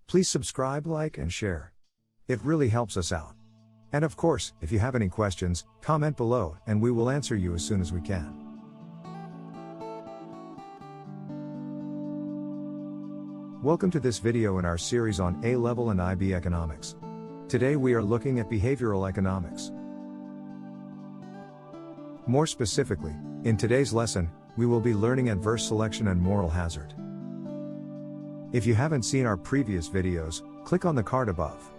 Please subscribe, like, and share. It really helps us out. And of course, if you have any questions, comment below, and we will answer you as soon as we can. Welcome to this video in our series on A-Level and IB Economics. Today we are looking at behavioral economics. More specifically, in today's lesson, we will be learning adverse selection and moral hazard. If you haven't seen our previous videos, click on the card above.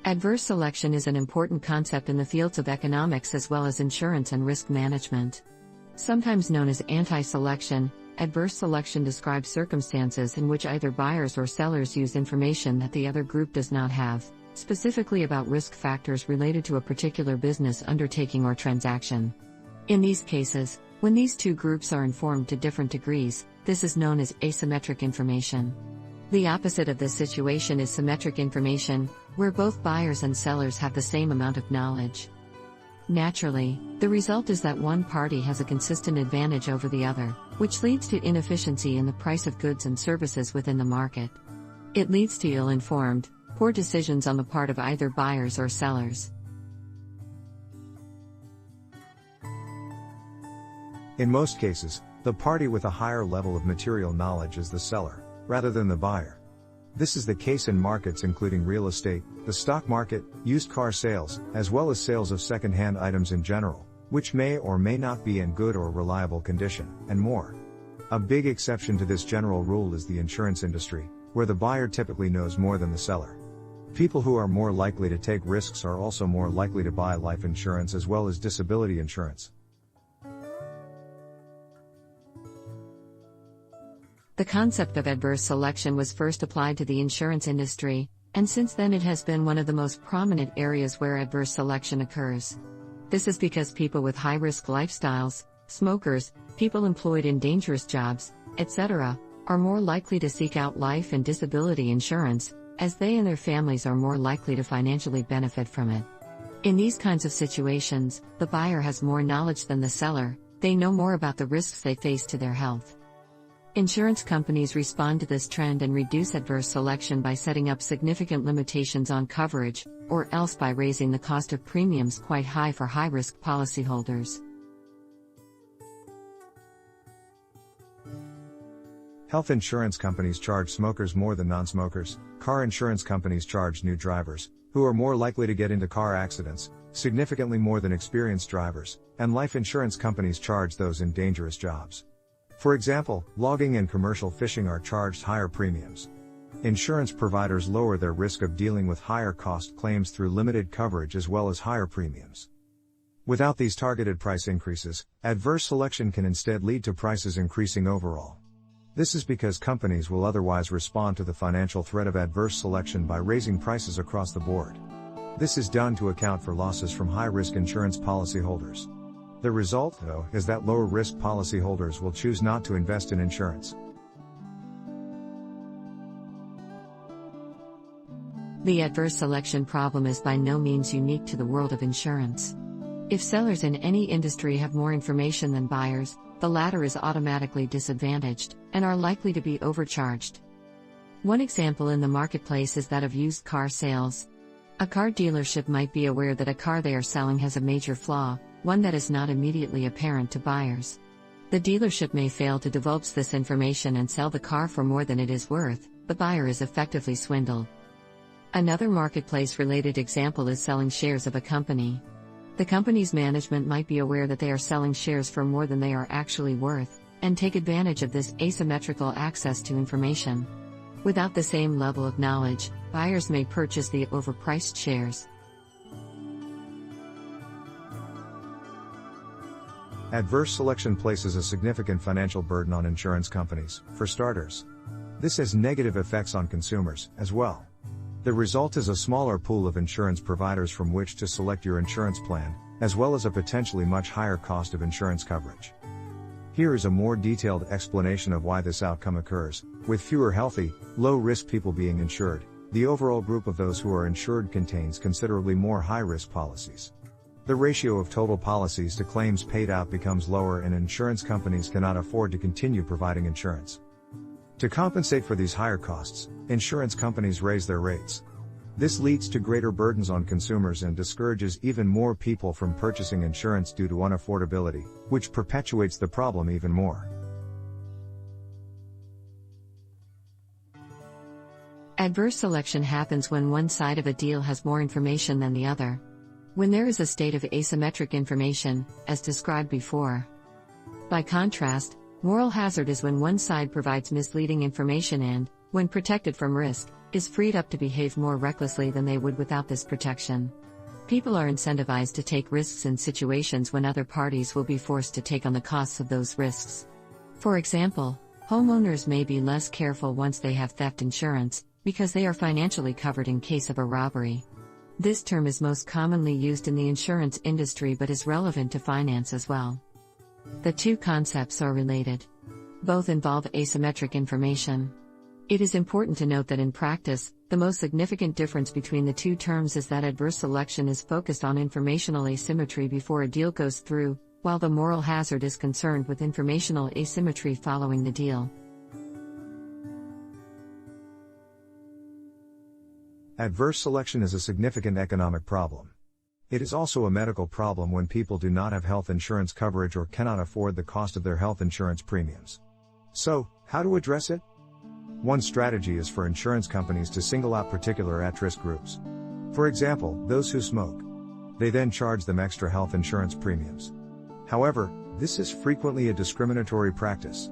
Adverse selection is an important concept in the fields of economics as well as insurance and risk management. Sometimes known as anti-selection, adverse selection describes circumstances in which either buyers or sellers use information that the other group does not have, specifically about risk factors related to a particular business undertaking or transaction. In these cases, when these two groups are informed to different degrees, this is known as asymmetric information. The opposite of this situation is symmetric information, where both buyers and sellers have the same amount of knowledge. Naturally, the result is that one party has a consistent advantage over the other, which leads to inefficiency in the price of goods and services within the market. It leads to ill-informed, poor decisions on the part of either buyers or sellers. In most cases, the party with a higher level of material knowledge is the seller, rather than the buyer. This is the case in markets including real estate, the stock market, used car sales, as well as sales of second-hand items in general, which may or may not be in good or reliable condition, and more. A big exception to this general rule is the insurance industry, where the buyer typically knows more than the seller. People who are more likely to take risks are also more likely to buy life insurance as well as disability insurance. The concept of adverse selection was first applied to the insurance industry, and since then it has been one of the most prominent areas where adverse selection occurs. This is because people with high-risk lifestyles, smokers, people employed in dangerous jobs, etc., are more likely to seek out life and disability insurance, as they and their families are more likely to financially benefit from it. In these kinds of situations, the buyer has more knowledge than the seller, they know more about the risks they face to their health. Insurance companies respond to this trend and reduce adverse selection by setting up significant limitations on coverage, or else by raising the cost of premiums quite high for high-risk policyholders. Health insurance companies charge smokers more than non-smokers, car insurance companies charge new drivers, who are more likely to get into car accidents, significantly more than experienced drivers, and life insurance companies charge those in dangerous jobs. For example, logging and commercial fishing are charged higher premiums. Insurance providers lower their risk of dealing with higher cost claims through limited coverage as well as higher premiums. Without these targeted price increases, adverse selection can instead lead to prices increasing overall. This is because companies will otherwise respond to the financial threat of adverse selection by raising prices across the board. This is done to account for losses from high-risk insurance policyholders. The result, though, is that lower-risk policyholders will choose not to invest in insurance. The adverse selection problem is by no means unique to the world of insurance. If sellers in any industry have more information than buyers, the latter is automatically disadvantaged, and are likely to be overcharged. One example in the marketplace is that of used car sales. A car dealership might be aware that a car they are selling has a major flaw, one that is not immediately apparent to buyers. The dealership may fail to divulge this information and sell the car for more than it is worth. The buyer is effectively swindled. Another marketplace-related example is selling shares of a company. The company's management might be aware that they are selling shares for more than they are actually worth, and take advantage of this asymmetrical access to information. Without the same level of knowledge, buyers may purchase the overpriced shares. Adverse selection places a significant financial burden on insurance companies, for starters. This has negative effects on consumers, as well. The result is a smaller pool of insurance providers from which to select your insurance plan, as well as a potentially much higher cost of insurance coverage. Here is a more detailed explanation of why this outcome occurs, with fewer healthy, low-risk people being insured, the overall group of those who are insured contains considerably more high-risk policies. The ratio of total policies to claims paid out becomes lower and insurance companies cannot afford to continue providing insurance. To compensate for these higher costs, insurance companies raise their rates. This leads to greater burdens on consumers and discourages even more people from purchasing insurance due to unaffordability, which perpetuates the problem even more. Adverse selection happens when one side of a deal has more information than the other. When there is a state of asymmetric information, as described before. By contrast, moral hazard is when one side provides misleading information and, when protected from risk, is freed up to behave more recklessly than they would without this protection. People are incentivized to take risks in situations when other parties will be forced to take on the costs of those risks. For example, homeowners may be less careful once they have theft insurance, because they are financially covered in case of a robbery. This term is most commonly used in the insurance industry but is relevant to finance as well. The two concepts are related. Both involve asymmetric information. It is important to note that in practice, the most significant difference between the two terms is that adverse selection is focused on informational asymmetry before a deal goes through, while the moral hazard is concerned with informational asymmetry following the deal. Adverse selection is a significant economic problem. It is also a medical problem when people do not have health insurance coverage or cannot afford the cost of their health insurance premiums. So, how to address it? One strategy is for insurance companies to single out particular at-risk groups. For example, those who smoke. They then charge them extra health insurance premiums. However, this is frequently a discriminatory practice.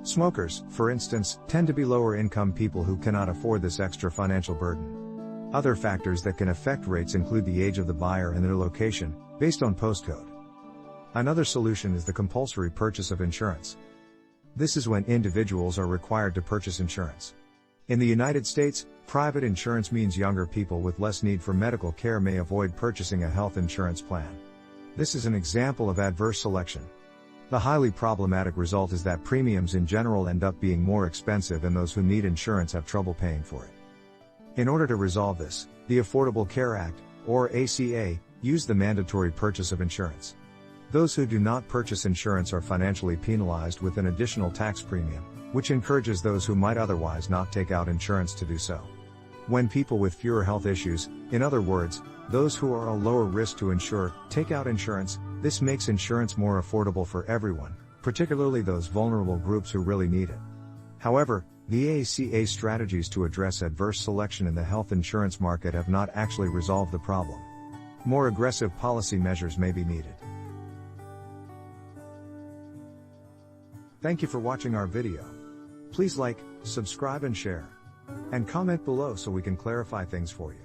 Smokers, for instance, tend to be lower-income people who cannot afford this extra financial burden. Other factors that can affect rates include the age of the buyer and their location, based on postcode. Another solution is the compulsory purchase of insurance. This is when individuals are required to purchase insurance. In the United States, private insurance means younger people with less need for medical care may avoid purchasing a health insurance plan. This is an example of adverse selection. The highly problematic result is that premiums in general end up being more expensive and those who need insurance have trouble paying for it. In order to resolve this, the Affordable Care Act, or ACA, used the mandatory purchase of insurance. Those who do not purchase insurance are financially penalized with an additional tax premium, which encourages those who might otherwise not take out insurance to do so. When people with fewer health issues, in other words, those who are a lower risk to insure, take out insurance, this makes insurance more affordable for everyone, particularly those vulnerable groups who really need it. However, the ACA strategies to address adverse selection in the health insurance market have not actually resolved the problem. More aggressive policy measures may be needed. Thank you for watching our video. Please like, subscribe and share. And comment below so we can clarify things for you.